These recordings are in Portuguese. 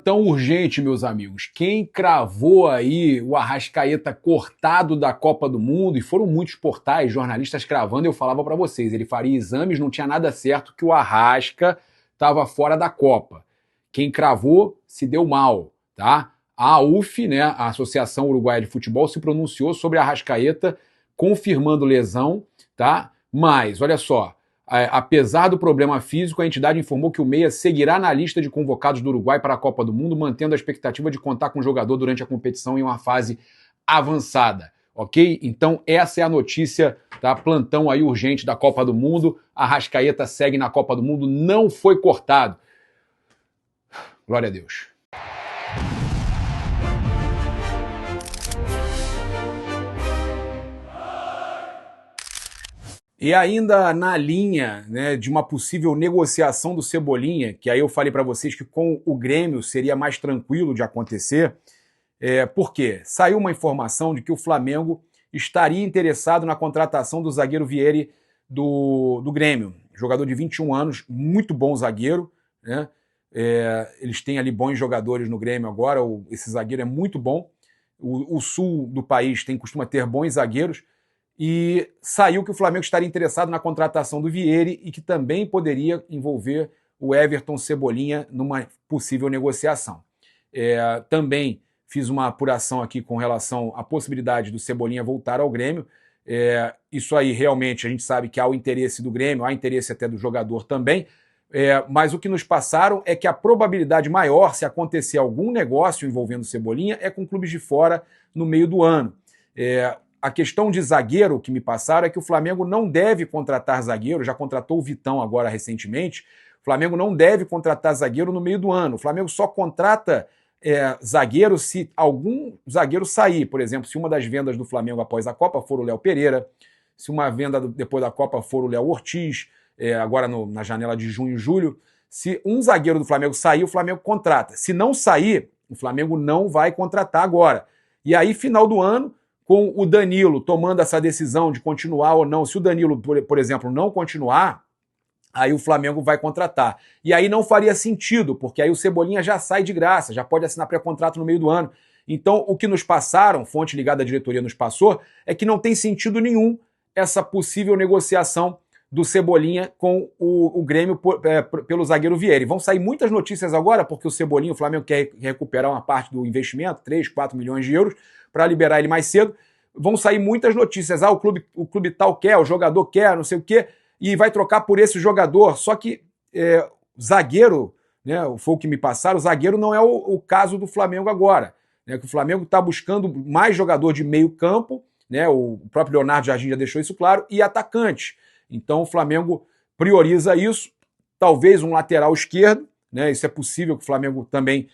Tão urgente, meus amigos. Quem cravou aí o Arrascaeta cortado da Copa do Mundo, e foram muitos portais, jornalistas cravando, eu falava para vocês, ele faria exames, não tinha nada certo, que o Arrasca estava fora da Copa. Quem cravou se deu mal, tá? A AUF, né, a Associação Uruguaia de Futebol, se pronunciou sobre a Arrascaeta, confirmando lesão, tá? Mas, olha só, apesar do problema físico, a entidade informou que o Meia seguirá na lista de convocados do Uruguai para a Copa do Mundo, mantendo a expectativa de contar com o jogador durante a competição em uma fase avançada. Ok? Então essa é a notícia, tá? Plantão aí urgente da Copa do Mundo. Arrascaeta segue na Copa do Mundo, não foi cortado. Glória a Deus. E ainda na linha, né, de uma possível negociação do Cebolinha, que aí eu falei para vocês que com o Grêmio seria mais tranquilo de acontecer, por quê? Saiu uma informação de que o Flamengo estaria interessado na contratação do zagueiro Vieri do Grêmio, jogador de 21 anos, muito bom zagueiro, né? Eles têm ali bons jogadores no Grêmio agora, esse zagueiro é muito bom, o sul do país costuma ter bons zagueiros, e saiu que o Flamengo estaria interessado na contratação do Vieri e que também poderia envolver o Everton Cebolinha numa possível negociação. Também fiz uma apuração aqui com relação à possibilidade do Cebolinha voltar ao Grêmio. Isso aí realmente a gente sabe que há o interesse do Grêmio, há interesse até do jogador também, mas o que nos passaram é que a probabilidade maior, se acontecer algum negócio envolvendo o Cebolinha, é com clubes de fora no meio do ano. A questão de zagueiro que me passaram é que o Flamengo não deve contratar zagueiro, já contratou o Vitão agora recentemente, o Flamengo não deve contratar zagueiro no meio do ano, o Flamengo só contrata zagueiro se algum zagueiro sair, por exemplo, se uma das vendas do Flamengo após a Copa for o Léo Pereira, se uma venda depois da Copa for o Léo Ortiz, agora na janela de junho e julho, se um zagueiro do Flamengo sair, o Flamengo contrata, se não sair, o Flamengo não vai contratar agora, e aí final do ano, com o Danilo tomando essa decisão de continuar ou não, se o Danilo, por exemplo, não continuar, aí o Flamengo vai contratar. E aí não faria sentido, porque aí o Cebolinha já sai de graça, já pode assinar pré-contrato no meio do ano. Então, o que nos passaram, fonte ligada à diretoria nos passou, é que não tem sentido nenhum essa possível negociação do Cebolinha com o Grêmio pelo zagueiro Vieri. Vão sair muitas notícias agora, porque o Cebolinha, o Flamengo quer recuperar uma parte do investimento, 3, 4 milhões de euros, para liberar ele mais cedo. Vão sair muitas notícias. O clube tal quer, o jogador quer, não sei o quê, e vai trocar por esse jogador. Só que zagueiro, né, foi o que me passaram, o zagueiro não é o caso do Flamengo agora. Né, que o Flamengo está buscando mais jogador de meio campo, né, o próprio Leonardo Jardim já deixou isso claro, e atacante. Então o Flamengo prioriza isso, talvez um lateral esquerdo, né, isso é possível que o Flamengo também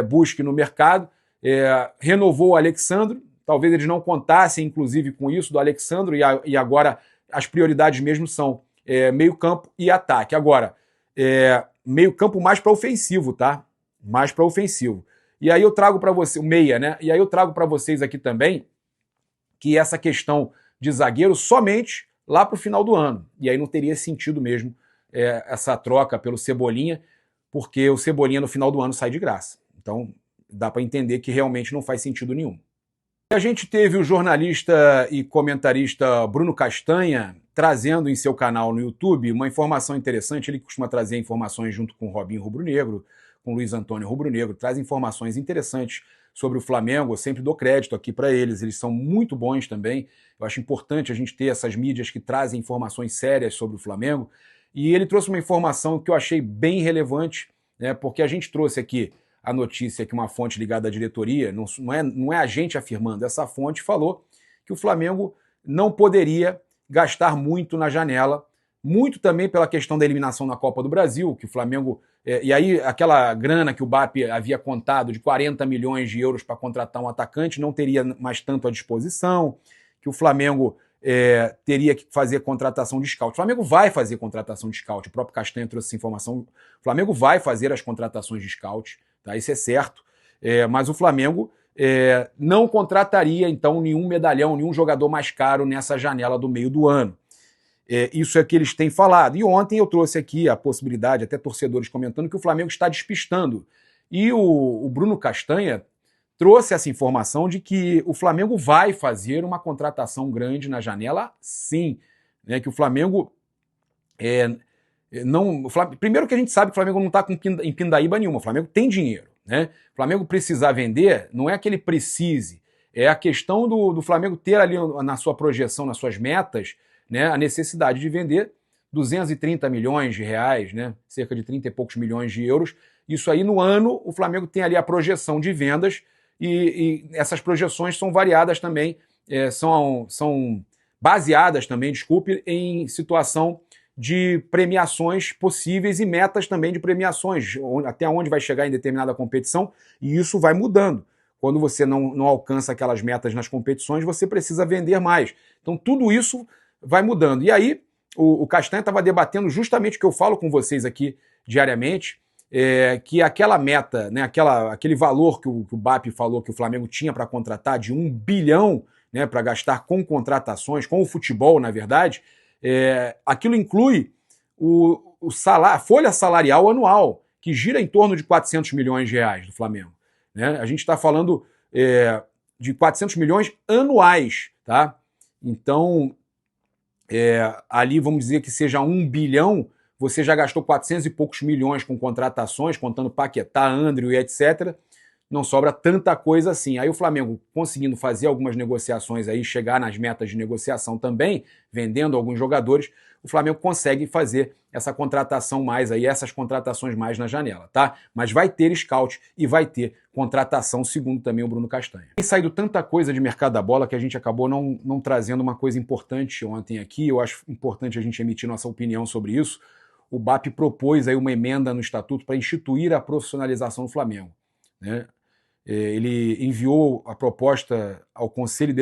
busque no mercado. Renovou o Alexandro, talvez eles não contassem inclusive com isso do Alexandro, e agora as prioridades mesmo são meio campo e ataque. Agora, meio campo mais para ofensivo, tá? Mais para ofensivo. E aí eu trago para você, o meia, né? E aí eu trago para vocês aqui também que essa questão de zagueiro somente lá para o final do ano. E aí não teria sentido mesmo essa troca pelo Cebolinha, porque o Cebolinha no final do ano sai de graça. Então dá para entender que realmente não faz sentido nenhum. A gente teve o jornalista e comentarista Bruno Castanha trazendo em seu canal no YouTube uma informação interessante. Ele costuma trazer informações junto com o Robinho Rubro-Negro, com o Luiz Antônio Rubro-Negro, traz informações interessantes sobre o Flamengo. Eu sempre dou crédito aqui para eles são muito bons também. Eu acho importante a gente ter essas mídias que trazem informações sérias sobre o Flamengo. E ele trouxe uma informação que eu achei bem relevante, né, porque a gente trouxe aqui a notícia que uma fonte ligada à diretoria, não é a gente afirmando, essa fonte falou que o Flamengo não poderia gastar muito na janela, muito também pela questão da eliminação na Copa do Brasil, que o Flamengo... e aí aquela grana que o BAP havia contado de 40 milhões de euros para contratar um atacante não teria mais tanto à disposição, que o Flamengo teria que fazer contratação de scout. O Flamengo vai fazer contratação de scout, o próprio Castanho trouxe essa informação, o Flamengo vai fazer as contratações de scout, tá? Isso é certo, mas o Flamengo não contrataria então nenhum medalhão, nenhum jogador mais caro nessa janela do meio do ano. Isso é que eles têm falado. E ontem eu trouxe aqui a possibilidade, até torcedores comentando, que o Flamengo está despistando, E o Bruno Castanha trouxe essa informação de que o Flamengo vai fazer uma contratação grande na janela, sim. Né, que o Flamengo não. Primeiro que a gente sabe que o Flamengo não está em pindaíba nenhuma, o Flamengo tem dinheiro. Né? O Flamengo precisar vender, não é que ele precise, é a questão do Flamengo ter ali na sua projeção, nas suas metas, né, a necessidade de vender 230 milhões de reais, né, cerca de 30 e poucos milhões de euros. Isso aí no ano, o Flamengo tem ali a projeção de vendas e essas projeções são variadas também, são baseadas também, desculpe, em situação de premiações possíveis e metas também de premiações, até onde vai chegar em determinada competição, e isso vai mudando. Quando você não alcança aquelas metas nas competições, você precisa vender mais. Então tudo isso vai mudando. E aí o Castanha estava debatendo justamente o que eu falo com vocês aqui diariamente, que aquela meta, né, aquele valor que o BAP falou que o Flamengo tinha para contratar, de 1 bilhão, né, para gastar com contratações, com o futebol, na verdade, aquilo inclui a folha salarial anual, que gira em torno de 400 milhões de reais do Flamengo. Né? A gente está falando de 400 milhões anuais. Tá? Então, ali vamos dizer que seja 1 bilhão, você já gastou 400 e poucos milhões com contratações, contando Paquetá, André e etc., não sobra tanta coisa assim. Aí o Flamengo conseguindo fazer algumas negociações aí, chegar nas metas de negociação também, vendendo alguns jogadores, o Flamengo consegue fazer essa contratação mais aí, essas contratações mais na janela, tá? Mas vai ter scout e vai ter contratação, segundo também o Bruno Castanha. Tem saído tanta coisa de mercado da bola que a gente acabou não trazendo uma coisa importante ontem aqui. Eu acho importante a gente emitir nossa opinião sobre isso. O BAP propôs aí uma emenda no estatuto para instituir a profissionalização do Flamengo, né? Ele enviou a proposta ao Conselho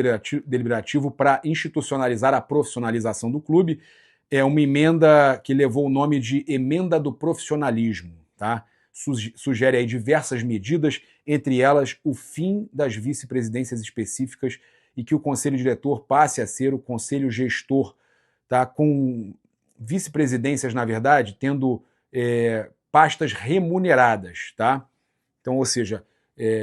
Deliberativo para institucionalizar a profissionalização do clube. É uma emenda que levou o nome de Emenda do Profissionalismo. Tá? Sugere aí diversas medidas, entre elas o fim das vice-presidências específicas e que o Conselho Diretor passe a ser o Conselho Gestor, tá? Com vice-presidências, na verdade, tendo pastas remuneradas. Tá? Então, ou seja,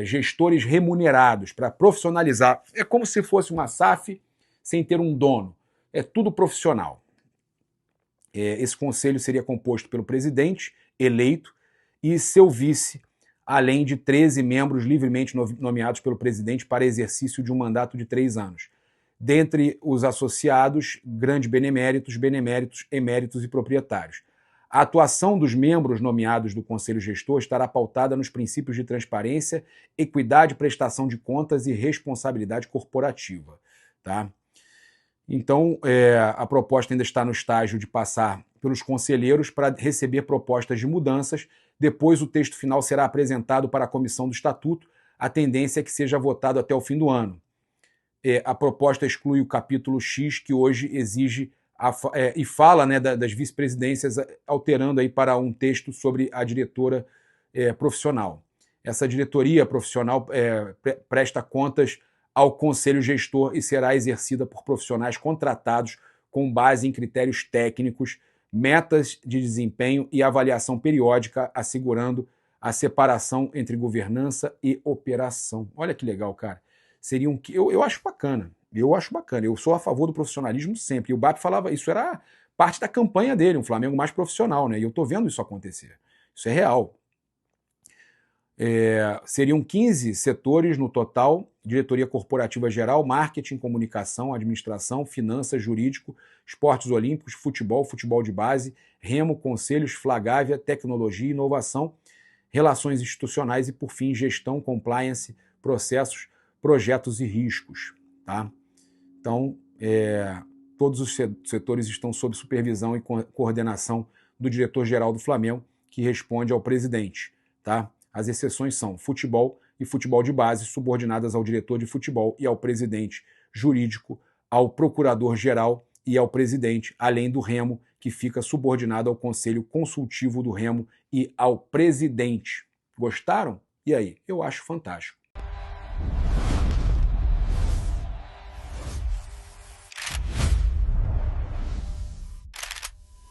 gestores remunerados para profissionalizar. É como se fosse uma SAF sem ter um dono. É tudo profissional. Esse conselho seria composto pelo presidente, eleito, e seu vice, além de 13 membros livremente nomeados pelo presidente para exercício de um mandato de 3 anos. Dentre os associados, grandes beneméritos, eméritos e proprietários. A atuação dos membros nomeados do Conselho Gestor estará pautada nos princípios de transparência, equidade, prestação de contas e responsabilidade corporativa. Tá? Então, a proposta ainda está no estágio de passar pelos conselheiros para receber propostas de mudanças. Depois, o texto final será apresentado para a comissão do Estatuto. A tendência é que seja votado até o fim do ano. A proposta exclui o capítulo X, que hoje exige e fala, né, das vice-presidências, alterando aí para um texto sobre a diretora profissional. Essa diretoria profissional presta contas ao Conselho Gestor e será exercida por profissionais contratados com base em critérios técnicos, metas de desempenho e avaliação periódica, assegurando a separação entre governança e operação. Olha que legal, cara. Eu acho bacana. Eu sou a favor do profissionalismo sempre. E o BAP falava, isso era parte da campanha dele, um Flamengo mais profissional, né? E eu estou vendo isso acontecer. Isso é real. Seriam 15 setores no total: diretoria corporativa geral, marketing, comunicação, administração, finanças, jurídico, esportes olímpicos, futebol de base, remo, conselhos, Flagávia, tecnologia e inovação, relações institucionais e, por fim, gestão, compliance, processos, projetos e riscos. Tá? Então, todos os setores estão sob supervisão e coordenação do diretor-geral do Flamengo, que responde ao presidente. Tá? As exceções são futebol e futebol de base, subordinadas ao diretor de futebol e ao presidente, jurídico, ao procurador-geral e ao presidente, além do remo, que fica subordinado ao conselho consultivo do remo e ao presidente. Gostaram? E aí? Eu acho fantástico.